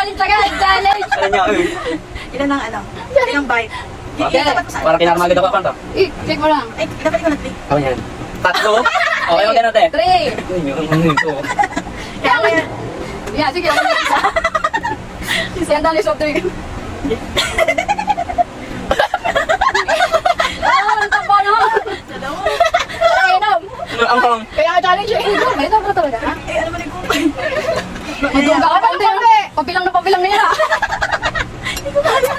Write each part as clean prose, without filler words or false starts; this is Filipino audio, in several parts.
challenge agad! Challenge! Alam niya, Ilan ang ano? Ilang bite? Okay. Dapat mo saan? parang kinarmagad ako pa. Check mo lang. Ay, dapat ikaw nag-click. Ano yan? Tatlo? Okay, wag ganun, te. 3! Ano ito? Kaya kaya, Yeah, sige. Kasi ang dali soft drink. Ang tapa na! Ay, inom! Ang Kaya challenge eh. May sobra talaga. ay, ano mo na yung kumpay? Magduga ka pa, hindi. Pabilang na yan. Hindi ko kaya.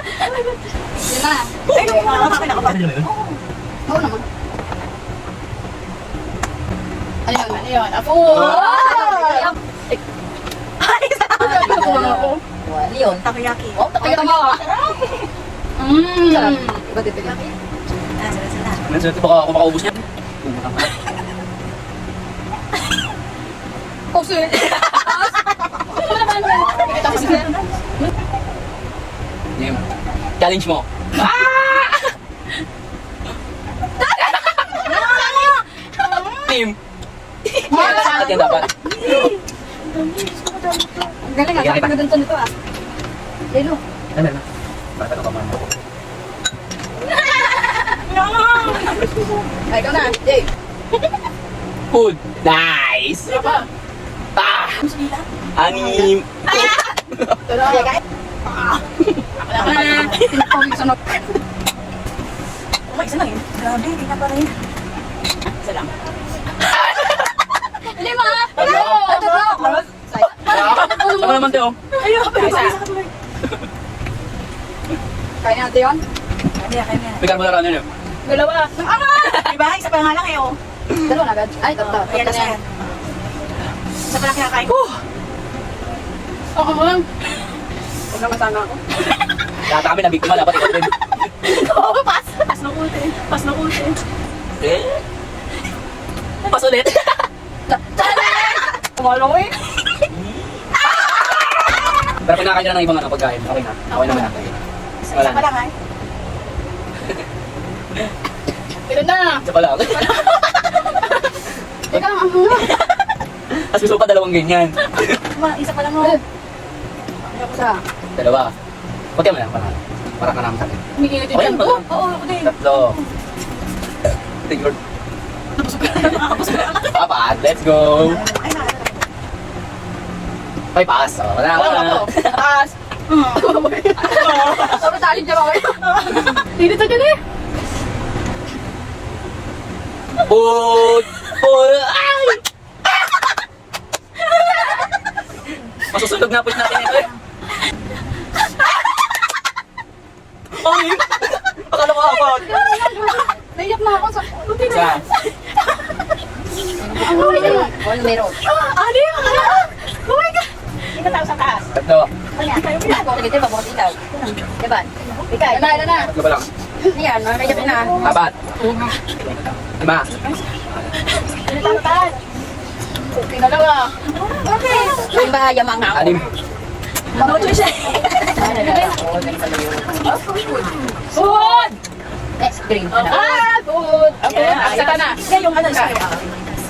Yun na. Ay, makakakin ako pa. Oo naman. Ano yun? Apo! Ay, Apo! Leon. takoyaki. Oh, takaya mo. Sarap. Iba din pili. Ah, sila. Nanswerte baka ako makaubos niya. Oh, sir. Ano naman yan? Tapos sir. Game. Challenge mo. Team. At yan dapat. Ang galing ah. Sabi ko na dun sa nito ah. Lelo. Ano na? Bata ka pa man. Ay, ikaw na. Jay. Food. Nice. Ano pa? Ah! Anim. Tuloy. Sige, guys. Ako na. Tinapawin sa not. Oh, isa lang yun. Grabe, hindi na pa rin. Isa lang. 5! Tatlo! Ano naman, Teo? Ayun, pero Isa. isa ka tuloy. Kaya natin yun? Kaya, kaya. May carbonara ano yun? Dalawa. Diba? Isa pa nga lang eh, oh. Dalawa na agad. Ay, tatlo. Ayan na Tatlo na siya. yan. Isa pa lang kinakain ko. Oo mo lang. Huwag na masama ako. Lahat kami nabiktima, dapat ikaw din. Oo, pas. Pas na ute. Pas na ute. Eh? Pas ulit. Kumalo ko eh. Pero pinakain na ng ibang ano, pagkain. Okay na. Okay naman natin. Isa pa lang, ay. Ilan na? Isa pa lang. Ikaw, ang mga. Tapos gusto pa dalawang ganyan. Isa pa lang, oh. Isa. Dalawa. Puti mo lang, para ka naman sa akin. Umiinit yung Okay, tiyan ko. Oo, ako din. Tatlo. Take your... Apat, let's go! Ay, nakakita. May pass. Oh, wala ka Wala na. ako. Taas. Sobrang challenge niya ba kayo? Dito dyan eh. Put! Put! Ay! Masusunog na push natin ito eh. Ay! Akala ko apat. Naiyak na ako sa... Isa. Ano meron? Ano yun? Oh my God! Hindi na tao sa taas. Tatlo. Sige, ba? Bakit ikaw? Diba? Ikaw. Ilan na, ilan na. Tatlo pa lang. Yan, nakakaya na. Apat. Lima. Dalawa. Okay. Yung ba yamang ako? Anim. No choice eh. Food! Next green. Ah, good. Okay, isa ka na. Yan yung ano siya.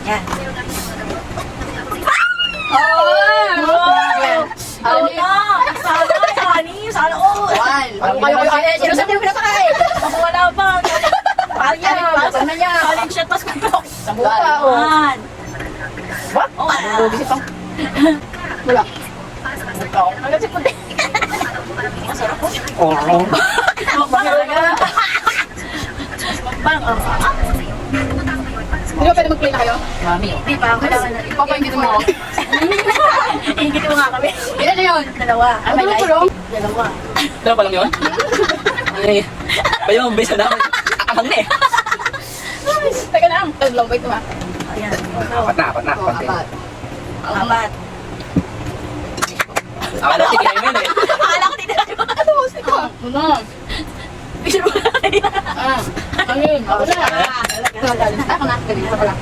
Yan. Oh! Sana all. One. Kayo. Sino sa yung pinapakain? Ako wala pa. Ayan, pasok na niya. Challenge shot pas ko. Sambuka, oh. One. What? Oh, Bisip pa. Wala. Agad si puti. Masarap po. Oh. Mukbang talaga. Mukbang. Hindi ba pwede mag-play na kayo? Mami. Di pa, kailangan na. Papaingitin mo ako. Ingit mo nga kami. Ilan na yun? Dalawa. Ano ba tulong? Dalawa. Dalawa pa lang yun? Ay, bayo ang base na. Akang na eh. Teka lang. Long wait naman. Ayan. Apat na, apat na. Konti. Apat. Apat. Akala ko tigil yun eh. Akala ko tinira ko. Ano? Ito. Ano? Picture mo na kanina. Ah. Ano yun? Ako na. Ako na. Ganyan. Ako lang.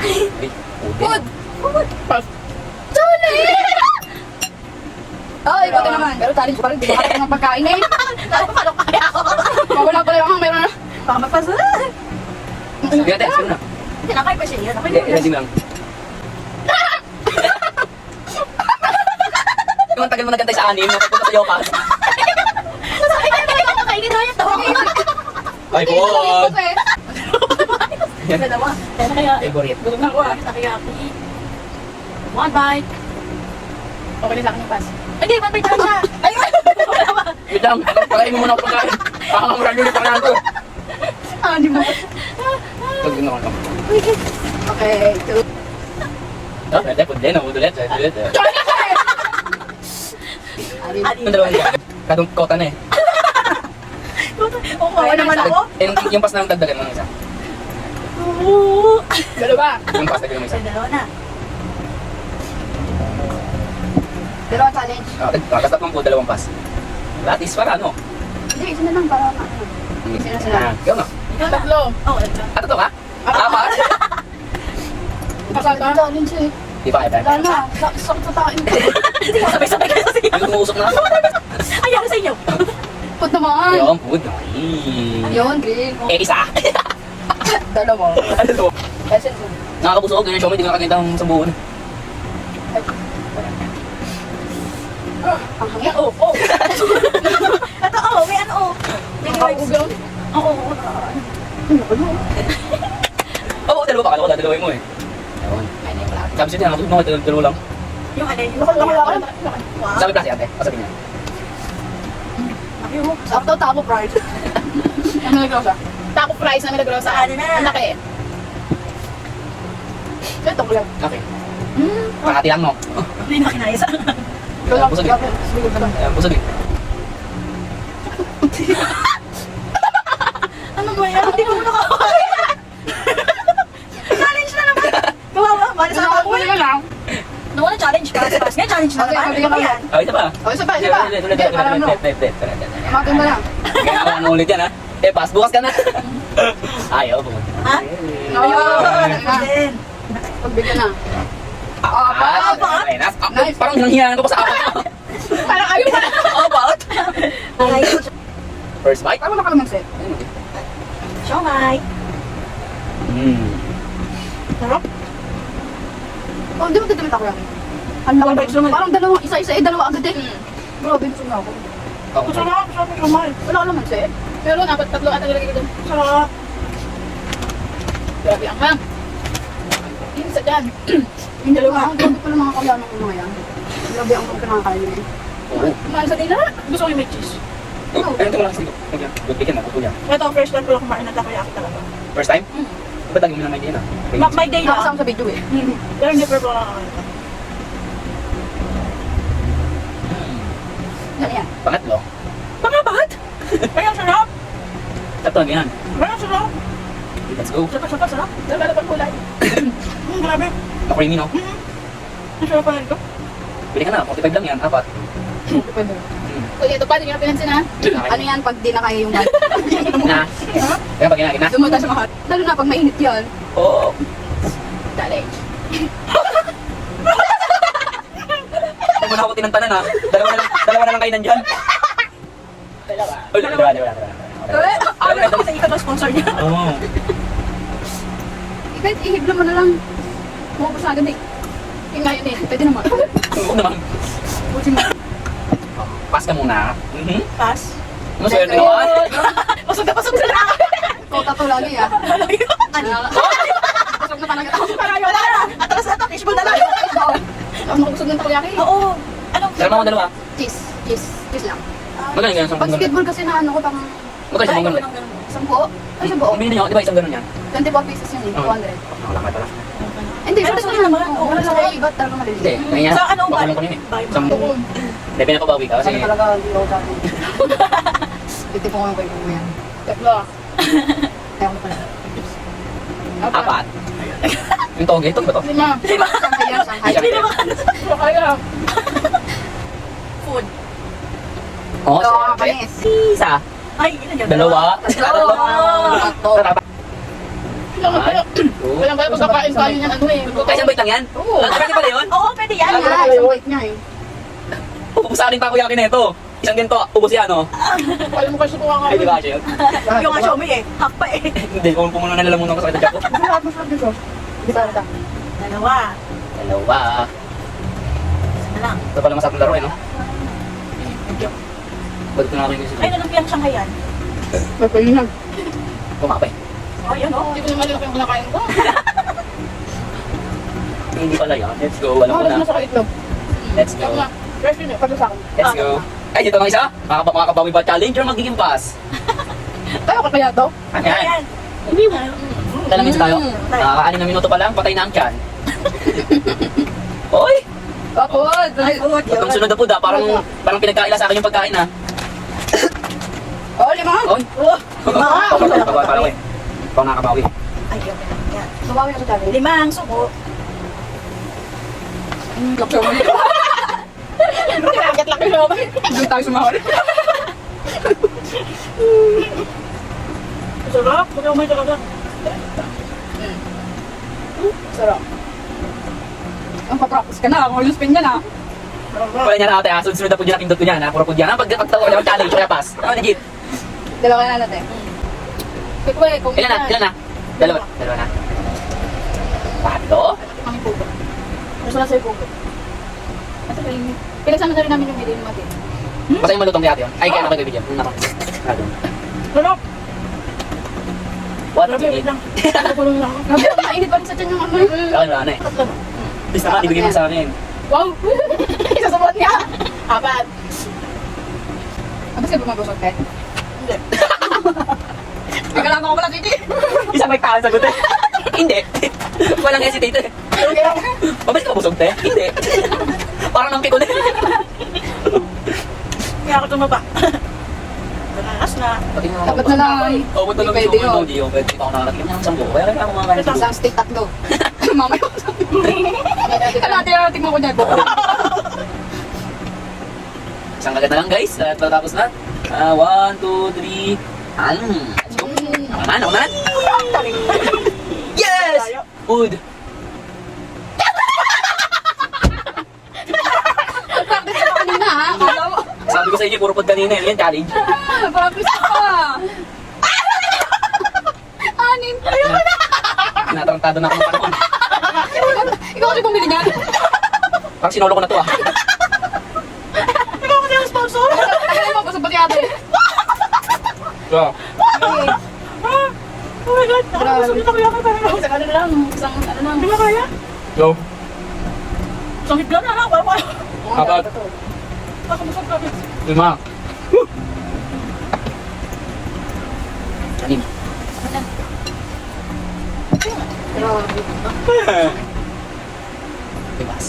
Ay, Food! Food! Challenge! Oh, ikaw din naman. Pero challenge pa rin. Di ba kaya ng pagkain eh? Paano kaya ako? Mawala pala yung meron na. Baka magpasa. Sige natin, sige na. Tinakay pa siya. Tinakay Hindi, pa siya. hindi mo lang. Yung tagal mo nagantay sa anim, napapunta sa Yokas. Sabi ka talaga makainin na yan to. Ay, God! Dalawa. Kaya kaya. Favorite. Gutom na ako ah. Takoyaki. One bite. Okay na sa akin yung pass. Hindi, one bite lang siya. Ay, Wait lang, pakain mo muna ako pagkain. Pakangamulan ulit ako na ito. ah, di mo. Ito, ginawa ko. Okay, two. Oh, pwede, pwede na, ulit. Yung dalawang yan. Kadong kota na eh. Oo, kawa naman ako. Yung pas na lang dagdagan mo ng isa. Oo. Dalawa. Yung pas dagdagan mo isa. Ay, dalawa na. Dalawa challenge. Tapos tatlong po, dalawang pas. Latis para ano? Hindi, isa na lang para ano. Sino sila? Ikaw na. Ikaw na. Tatlo. Oo, ito. At ito ka? Apat? Kasama. Challenge eh. Di ba kaya? Wala na. Sakit sa tain. Hindi ko sabay-sabay kayo sa Ano tumusok na? Ayaw sa inyo. Put naman. Yung food. Yun, green. Isa. Dalawa. Ano to? Essence. Nakakabusog. Ganyan siya mo, hindi ko nakakita ang sambuhon. Ang hangin. Oo, oo. Ito, oo, may ano, oo. May vibes. Nakakugong. Oo, oo. Oo, dalawa pa. Kala ko dadalawin mo eh. Ayun. Ayun na yung lahat. Sabi siya niya, ako dalawa lang. Yung ano, yung Wow. Sabi klase ate. Sabi niya. Yung Sakto, taco fries. Ang nalagrosa. Taco fries na nalagrosa. Ano na? Ang laki. Ito ko lang. Okay. Pakati lang no. hindi na kinaya sa... Busog eh. Busog eh. Ano ba yan? Hindi ko mo nakakaya. Challenge na naman. Kawawa, mali sa ako eh. lang. Nawala challenge ka. Ngayon challenge na Okay, naman. okay, Ano ba okay. yan? Oh, isa pa. O, isa pa, isa pa. Ulit. Okay, parang ano. Maganda lang. Kaya ano ulit yan ha. Eh, pas. Bukas ka na. Ayaw. Ha? Ayun. Din. Pagbigyan na. Apat. Apat. Ay, nice. Parang hinanghiyangan ko pa sa apat. Parang ayaw pa na. Apat. Ay, First bite. Tama na ka naman, Seth. siomay. Sarap. Oh, hindi mo dadamit ako lang. Ang One bite siomay. Parang dalawa, isa-isa eh, dalawa agad eh. Grabe, gusto na ako. Sarap, sarap yung siomay. Wala ka naman, Seth. Pero dapat tatlo ata nilagay ko doon. Sarap. Grabe ang ham. Yung isa dyan. Yung dalawa. Ang grabe pala mga kalanang ko mga yan. Grabe ang pagkanakain niya. Oo. Mahal sa dila. Gusto ko yung may cheese. Oh, ayun, ito mo lang kasi ito. Good weekend na. Good Ito, first time ko lang kumain ng takoyaki talaga. First time? Ba't lagi mo na may din ah? May day na. Nakasama sa video eh. Pero hindi pero ko nakakain ito. Ano yan? Pangatlo. Pangapat? Ay, ang sarap. Tatlo lang yan. Ay, ang sarap. Let's go. Sarap, sarap. Dalawa pang kulay. Grabe. Na-creamy no? Ang sarap pala ito. Pili ka na. 45 lang yan. Apat. Pwede. Kuya, ito pa, hindi nyo na pinansin ha? Ano yan pag di na kaya yung bite? Na. Kaya pag ginagin na. Dumunta sa mga lalo na pag mainit yan. Oo. Challenge. Huwag mo na ako tinantanan ha. Dalawa na lang kayo nandyan. Dalawa. Uy, dalawa. Ano ako sa ikaw na sponsor niya? Oo. Kahit ihibla mo na lang. Mukha sa agad eh. Yung ngayon eh, pwede naman. Huwag naman. Buti mo. Pass ka muna. Pass. Maswerte naman. Pasok na lang. Kota to lagi ah. Ano? Busog na talaga ako. Parang wala na. Atras na ito. Fishbowl na lang. Ako nakabusog ng takoyaki. Oo. Anong Dalawa mo dalawa. Cheese lang. Magaling ganyan. Sampung ganun. Basketball kasi na ano ko pang Magkano sampung ganun? 10. Ay, sa buo. Bumili niyo. Di ba isang ganun yan? 24 pieces yun eh. 200. Nakalakay pala. Hindi, Pero pero sa sa naman. naman, Wala sa oo. iba talaga maliliit. Hindi. Ganyan. Sa anong Baka buy? lang ko yun eh. Buy mo. Sampung. Hindi, pinapabawi ka kasi. Kasi talaga hindi ako dati. Titipon ko yung kay Kuya. Tatlo ah. Ayaw ko pala. Apat. Yung toge, ito ba to? 5. Shanghai yan, Shanghai. Hindi naman. Kaya. Food. Oo, Ito, siyempre. kanis. Isa. Ay, ilan yun? Dalawa. Tatlo. Tatlo. Walang kaya pagkakain tayo niyan ano eh. Kaya isang bait lang yan? Oo. Pwede pala yun? Oo, pwede yan. Yan nga, isang bite niya eh. Ubus sa akin takoyaki na ito. Isang ganito, ubus yan, no? Alam mo kasi kung ang Ay, di ba siya yun? Yung nga siomay eh. Half pa eh. Hindi, kung pumuno na nalamunan ko sa kanya ko. Masarap dito. Di ba ata? Dalawa. Dalawa. na lang. Ito pala masarap na laro eh, no? Ba't ko na ako yung isip? Ay, nalumpiyang Shanghai yan. Pwede na. Kumapay. Oh, yan oh. Hindi ko naman yung kinakain ko. Hindi pala yan. Let's go. Alam ko Malas na. na sa itlog. Let's go. Tama. Fresh yun eh. Pagka sa akin. Let's go. Ay, dito nga isa. Makakabawi ba challenger magiging pass? Tayo ka kaya to? Ayan. Ayan. Hindi mo. Talamin tayo. Nakaka-6 na minuto pa lang, patay na ang tiyan. Oy! Kapod. Ay, good. Itong sunod na po parang pinagkaila sa akin yung pagkain ha. Oh, lima. Oy! Oh, lima. Parang eh. Pang nakakabawi. Ay, yun. Yan. Sumawi ako sa challenge. 5 ang suko. Kinagat lang yung naman. Doon tayo sumahol. Sarap. Pagka umay talaga. Sarap. Ang papractice ka na. Kung spin niya na. Wala niya na ate ha. Sunod na po dyan ang pindot ko niyan ha. Puro po dyan. Pagtawa niya mag-challenge, kaya pass. Ano legit? Dalawa na natin. Kaya kung Ilan na? Ilan na? Dalawa na. Tatlo? Kami pugo. Gusto na sa'yo pugo. At saka yung... Pinagsama na rin namin yung video yung mati. Basta yung malutong kaya ate yun. Ay, kaya na kayo bibigyan. Nako. Sarap. What? Grabe, wait lang. Nakulong lang ako. Grabe, mainit pa rin sa tiyan yung ano. Wala na eh. Please naman, ibigay mo sa akin. Wow! Isasabot niya! Apat! Ano sa'yo bumabusog, Ted? Hindi. May kalaman ko pala, Titi! Isang may taan sagot eh. Hindi. Walang hesitate eh. Mabilis ka busog te? Hindi. Parang nang pikon eh. Kaya ako tumaba. Nanakas na. Dapat na lang. Oo, ba't talaga Pwede yung yun. hindi yung pwede pa ako nakakatikim ng sambo. Kaya kaya ako mga kain. Isang steak tatlo. Mamaya ko sabi. Kalati na tingnan ko niya. Isang kagat na lang guys. At matapos na. 1, 2, 3. Let's go. Ako naman. Yes! Food. Practice ka kanina, ha? Akala mo. Sabi ko sa inyo, puro food kanina. Yan challenge. Practice ka. Anin. Tinatarantado na ako ng panahon. Ikaw kasi bumili niya. Parang sinolo ko na to ah. Ikaw kasi ang sponsor. Tagalin mo, pasabot ate. Yeah. Oh my God. Nakakasok dito kaya ka tayo. Isang ano lang. Isang ano lang. Hindi ba kaya? Go. Isang higla na lang. Parang parang. Apat. Nakamusog kami. 5. Anim. Libas.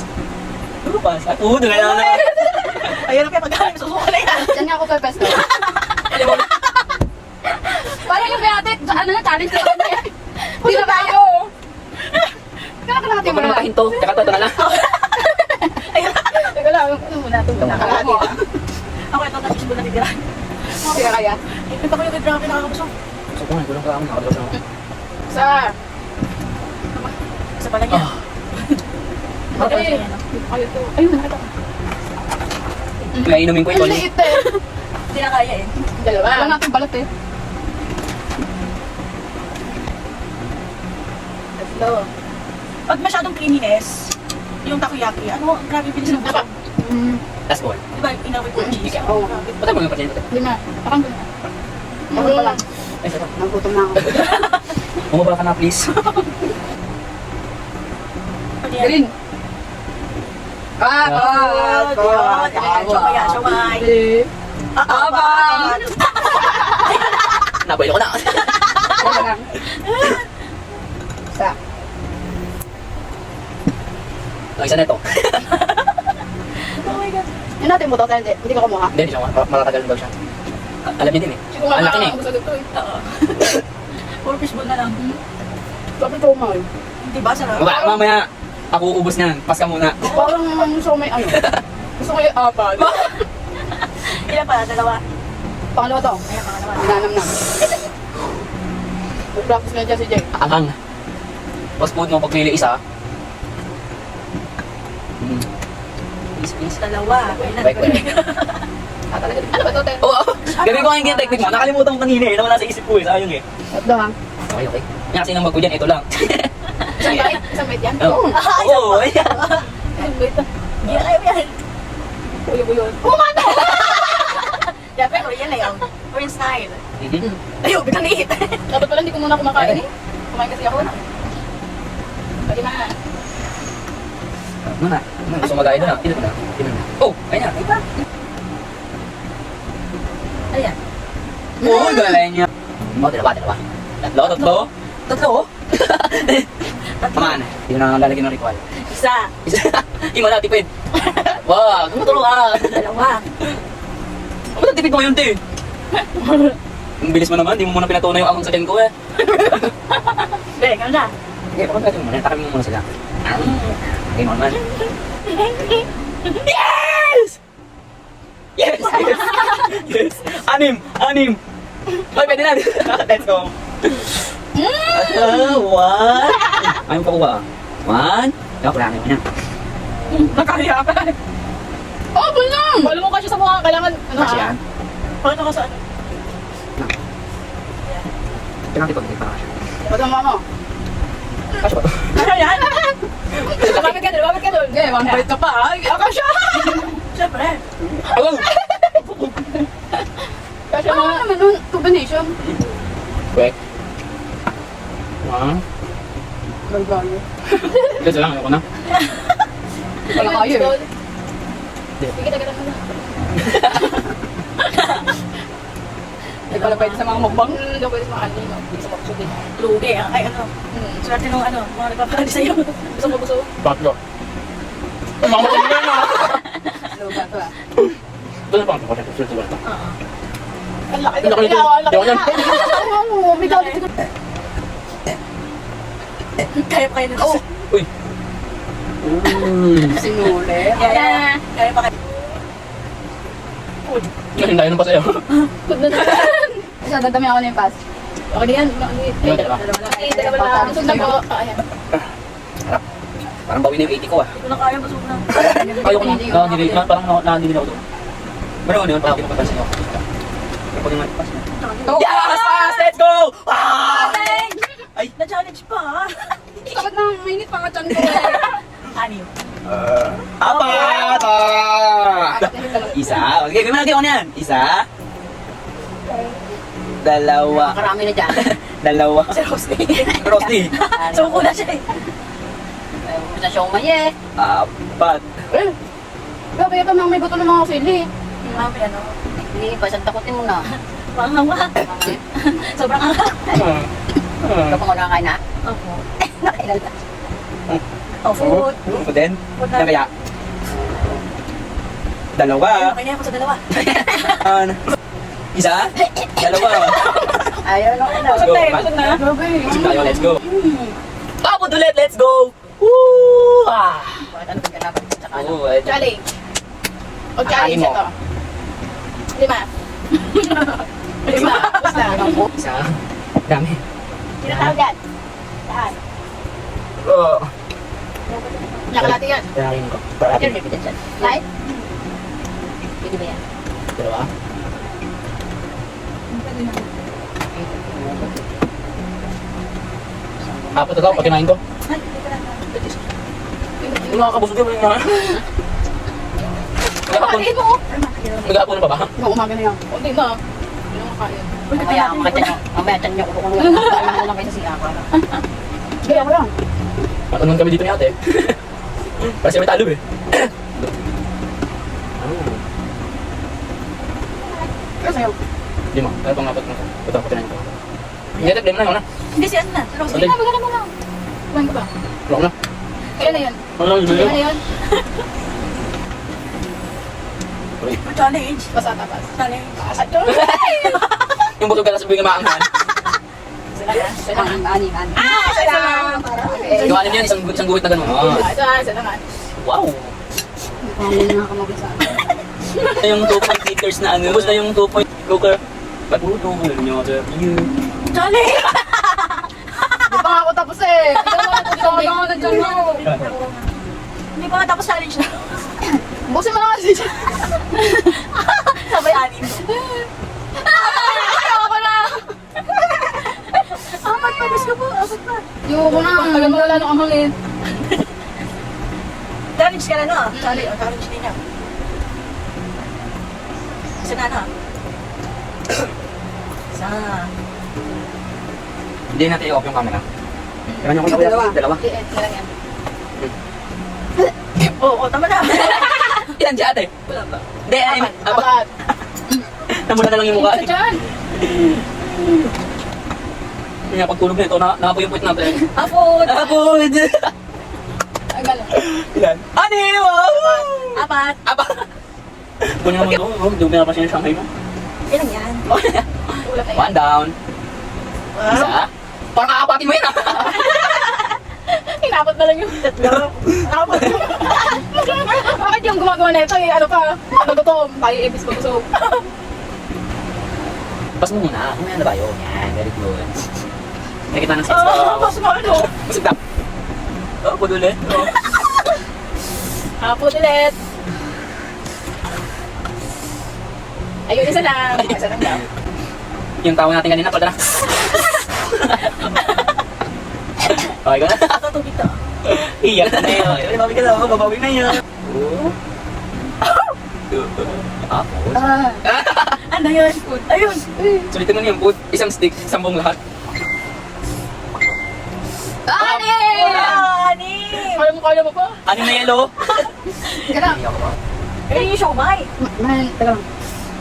Libas. At udo na lang. Ayun ang pinapagaling. Susuka na yan. Diyan nga ako pepesto. Parang yung kay ate, ano na, challenge na kanya. Hindi na kaya. Kaya ka natin Huwag mo na makahinto. Tsaka to na lang. Teka lang, ano muna ito. Nakalati. Ako ito na fishbowl na titiran. Hindi na kaya. Ito ko yung grabe nakakabusog. So kung kulang ka ako nakakabos ako. Sa... Isa pala niya. Okay. Ayaw to. Ayun, nakita ko. May inumin ko ito. Ang liit eh. Hindi na kaya eh. Dalawa. Wala natin balat eh. Tatlo. Pag masyadong creaminess, yung takoyaki, ano, grabe bilis ng busog. Last ball. Diba, inawit ko yung cheese. Oo. Grabe. Patay mo yung pasyente ko. Lima. Parang gano'n. Ako pa lang. Ay, sarap. Nagutom na ako. Bumaba ka na please. Pwede yan. Green. Ah, God, God. Ayan, siomay, siomay. Abang! Naboy ko na. Wala lang. Isa. Ang isa na ito. Oh my God. Yun natin mo to, hindi ka kumuha. Hindi siya. Matatagal daw siya. Alam niya din eh. Ang laki na eh. Oo. Puro fishbowl na lang. Sabi ko mo eh. Diba, sarap? Mamaya, ako uubos niyan. Pas ka muna. Parang so may ano. Gusto ko yung apat. Ilan pa? Dalawa. Pangalawa to. Ayan, pangalawa. Hinanam na. Mag-practice na dyan si Jay. Angang. Boss food mo, pagpili isa. Please. Dalawa. Ilan? Baik. Talaga. Ano ba to, Ted? Oo. Gabi ko ang technique mo. Nakalimutan ko kanina eh. Nawala sa isip ko eh. Sayang eh. Tatlo ha. Okay. Yung kasi nang mag ko dyan, ito lang. Isang bait? Isang bait yan? Oo. Oo. Ayan. Isang bait. Hindi na kayo yan. Uyo-uyo. Oo nga no! Siyempre, Korean na yun. Korean style. Mhm. Ayaw, biglang iit. Dapat pala hindi ko muna kumakain eh. Kumain kasi ako. Pwede na. Muna. Gusto magaya doon ah. Tignan mo na. Tignan mo. Oh, ayun na. Ayan. Oo, galay niya. Oh, dalawa. Tatlo. Pamaan. Hindi na lalagyan ng ritual. Isa. Hindi mo na tipid. Wag, tumutulong ka. Dalawa. Ano ba tipid mo ngayon, te? Ang bilis mo naman, di mo muna pinatunay yung akong sa tiyan ko eh. Be, gano'n na. Okay, pakagatin mo muna. Takamin mo muna sila. Okay, naman. Yes! Yes! Yes! Anim! Ay, pwede na. Let's go. One. Ayaw pa kuha. One. Dapat lang mo na. Nakaya ka. Oh, bulang! Wala mo kasi sa mukha. Kailangan, ano Kasi ha? yan. Paano ka sa ano? Kailangan tipag-tipag para siya. Basta mo ako. Kasi ba? Ano yan? Lumapit ka doon. Okay, one bite ka pa. Ay, ako siya! Siyempre. Ayaw! Kasi mga naman nun, combination. Quick. One. Galgalo. Kasi lang, ayoko na. Wala kayo eh. Sige, tagalan mo na. Hindi pala pwede sa mga mukbang. Hindi pwede sa mga anino. Hindi sa mga kusugin. Lugi. Ay, ano. Swerte nung ano, mga nagpapakali sa'yo. Gusto mo gusto? Tatlo. Mama ko na na. Lugan to ah. Doon pa ako. Swerte ba ito? Oo. Ang laki Ang laki nito. Ang laki Ayaw yan. Oo, may dali dito. Kaya pa kayo na. Oh, Uy. sinuli. Kaya. Kaya pa kayo. Nahindayo ng pa sa'yo. Pag na Isa, dadami ako na yung pass. Okay na yan. Yung dalawa. Dalawa lang. Busog na po. Ayan. Parang bawi na yung 80 ko ah. Hindi ko na kaya, busog na. Ayoko na. Parang nakandili ako doon. Pero ano yun, parang kinukapansin ako. Ako naman, pass na. Yes! Pass! Let's go! Ah! Ay, na-challenge pa ha. Sakit na, mainit pa ka dyan ko eh. Anim. Apat! Isa. Okay, gawin mo lagi ako na yan. Isa. Dalawa. Karami na dyan. Dalawa. Si Rosty. Frosty. Suko na siya eh. Sa siomay eh. Apat. Eh, grabe ito nang may buto ng mga sili. Mami, ano. Hindi pa, isang takutin mo na. Pangawa. Sobrang hanga. Ikaw pa nakakain na? Opo. Nakailan na. Oh, food. Food din? Food na. Yan kaya? Dalawa. Kanya ako sa dalawa. Isa. Dalawa. Ayaw lang ano. Let's go. Busog na. Grabe. Busog tayo, let's go. Tapos ulit, let's go. Woo! Ah! Bakit ano ka dapat? Tsaka ano? Oo, eh. Challenge. O Akain challenge mo. ito. 5. 5. Basta. Isa. Dami. Sino tao dyan? Saan? Oo. Nakalati yan. Kailangan ko. Yan, may pitan dyan. Light? Pwede ba yan? Dalawa. Apat na tao, pag kinain ko. Ay, dito lang. Yung nakakabusog yung mga. Maghapon. Maghapon na pa ba? Yung umaga na yan. Kunti na. Hindi na makain. Mamaya, mamaya, tiyan niyo ko kung ano. Kailangan ko lang kayo sa siya. Gaya ko lang. Matunon kami dito ni ate. Kasi may talo eh. Pero sa'yo. Di mo, ano pang apat na ito? Ito, patunayan ko. Hindi, blame na yun na. Hindi si ano na. Si Rosty. Ate. Hindi na, magaling mo lang. Kumain ka ba? Wala ko na. Kailan na yan? Wala ko Kailan na na. yan? Challenge. Basta tapas. Challenge. At yun. Yung busog ka na sabihin nga maanghan. Sila na. Isa lang. Ani. Ah, isa lang. Okay. Yung anim yan, isang guhit na gano'n. Ito na, isa naman. Wow! Hindi na nakamagod sa akin. Yung 2 liters na ano. Basta yung 2 cooker. Pagputol nyo sa view. Challenge! Di pa nga ako tapos eh. Hindi ka na dyan mo. Hindi pa nga tapos challenge na. Busin mo na kasi dyan. Sabay anim. Ayoko na. Apat pa, gusto ko. Apat pa. Ayoko na. Tagal mo wala nung amangin. Challenge ka na no? Challenge din niya. Isa na na. Isa. Hindi natin i-off yung camera. Kaya nyo ko Dalawa. Dalawa. Kailan yan? Oo, tama na. Ilan dyan ate? Wala ba? Hindi, ay, Apat. namula na lang yung mukha. Isa dyan. Kaya pagtulog nito, nakapoy yung puwit natin. Apod. Apod! Ang galing. Ilan? Ano yun? Wow! Apat. Aba! Kunin naman ito. Dumi na pa siya yung Shanghai mo. Ilan yan? Ulat na yan. One down. Wow. Isa. Parang kakapatin mo yun ah. Hinapot na lang yung Tatlo. Apat. Bakit yung gumagawa na ito eh, ano pa? Ano to? Tayo ibis ko gusto. Pas mo muna. Kumaya na tayo. Yan, very good. Nakita ng sex Oo, pas mo ano? Busog na. Oh, pud ulit. Oh. Hapot ulit. Ayun, isa lang. Isa lang daw. Yung tawa natin kanina, pala na. Okay ka na? Tatubig to. Iyak na yun. Babawi ka na. Babawi na yun. Apod. Ano yun? Ayun. Sulitin mo na yung food. Isang stick, sambong lahat. Anim! Kaya mo pa? Ano na yellow? Teka lang. Eh, yung siomay. Man, teka lang.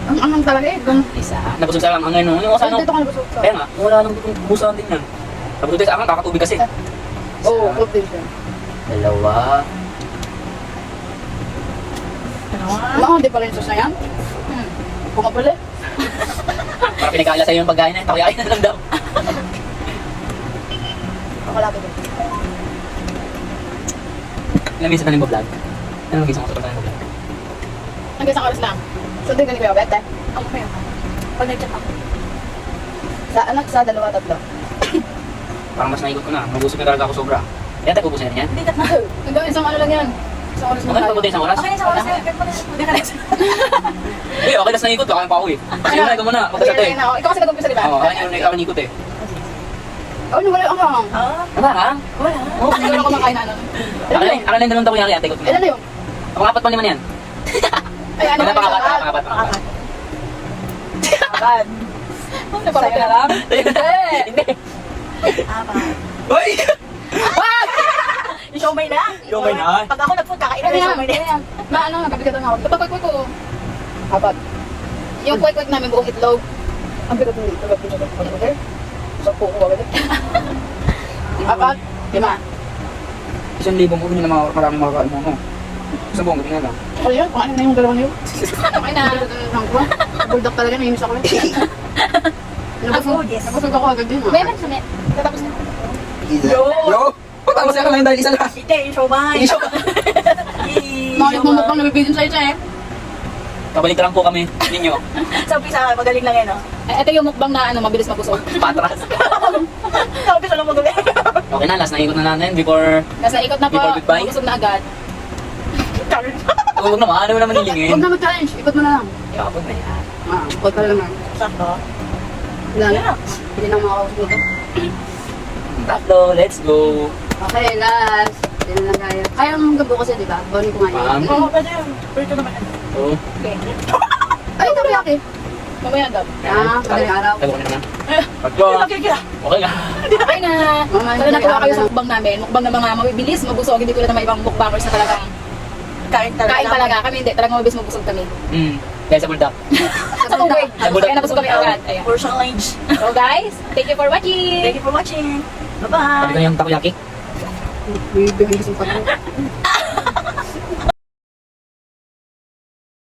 Ang angang talaga eh. Ganun. Isa. Nabusog sa lang ang ano. Yung ano. Dito ka nabusog ka. Kaya nga, wala nang busan din yan. Nabusog tayo sa akin, kakatubig kasi. Oo, oh, din siya. Dalawa. Mga hindi pala yung sauce na yan. Pumapali. Para pinagkaila sa'yo yung pagkain na. Takoyakin na lang daw. Pakalapit din. Ilang minsan na rin vlog? Anong gisang ko sa pagkain mo vlog? Hanggang isang oras lang. So, din ka ni Kuya Bete. Ako pa yun. Pag nag-chat ako. Sa anak sa dalawa, tatlo. Parang mas naikot ko na. Mabusog na talaga ako sobra. Kaya tayo pupusin natin yan. Hindi tatlo. Hanggang isang ano lang yan. Isang oras mo Okay, tayo. papunta isang oras? Okay, sa oras na. Hindi ka next. Eh, okay, tas naikot. Baka pa ako eh. Sige na, ikaw muna. Magkasat eh. Ikaw kasi nag-umpisa, di ba? Oo, ako naikot eh. Oh, wala yung anghang. Ah, Aba ha? wala. Oo, Hindi ko lang kumakain na ano. Ilan na yun? Akala yung dalawang takoyaki ate ko. Ilan na yun? Pangapat pa naman yan. Ay, ano Wala, ba pangapat, yun? pangapat, pangapat. Apat. Napapag ka na lang? Hindi. Apat. Uy! Yung siomay na. Siomay na. Pag ako nag-food, kakain na Ano yung yan? siomay na. Ano yan? Ma, ano, nabibigat na ako. Kapag kwek ko. Apat. Yung kwek-kwek namin buong itlog. Ang bigat ng itlog. Ang bigat ng itlog. Sa puko ba agad? Apat. 5. 1,000 mo, hindi na maraming makakain mo. Sa buong gabi nga lang. Ano yun? Kumain na yung dalawa na yun. Kumain na. Bulldog talaga, nainis ako. Ako, yes. Nabusog ako agad din. May sa net. Tatapos na. Yo! Patapos ka lang dahil isa lang. Hindi, yung siomay. Yung siomay. Bakit mo mukbang nabibigyan sa'yo siya eh? Kabalik lang po kami ninyo. Sa umpisa, magaling lang yan, no? Ito yung mukbang na ano, mabilis mabusog. Patras. Sa umpisa lang magaling. Okay na, last na ikot na natin before... Nasa ikot na po, Before goodbye? mabusog na agad. Huwag naman, ano mo naman nilingin? Huwag na mag-challenge, ikot mo na lang. Kapag na yan. Ikot pa lang lang. Sakto. Wala na. Hindi na makakausap nito. Tatlo, let's go. Okay, last. Hindi na lang kaya. Kaya ang gabi kasi, di ba? Bawin kumain. Ma'am. Oo, pwede yun. Pwede naman yan. Oo. Okay. Ay, ito kaya mamaya daw. Madaling araw. Tago ka na naman. Pagko. Okay, kaya. Okay nga. Okay na. Sana natuwa kayo sa mukbang namin. Mukbang na mga mabibilis, mabusog. Hindi ko na mga ibang mukbangers na talagang Kain talaga. kain talaga. Kami hindi. Talagang mabilis mabusog kami. Dahil sa buldak. Sa tubig. Kaya nabusog kami agad. Ayan. For challenge. So guys, thank you for watching. Thank you for watching. Sabi Bye-bye. ko yung takoyaki. Bibigyan ko sa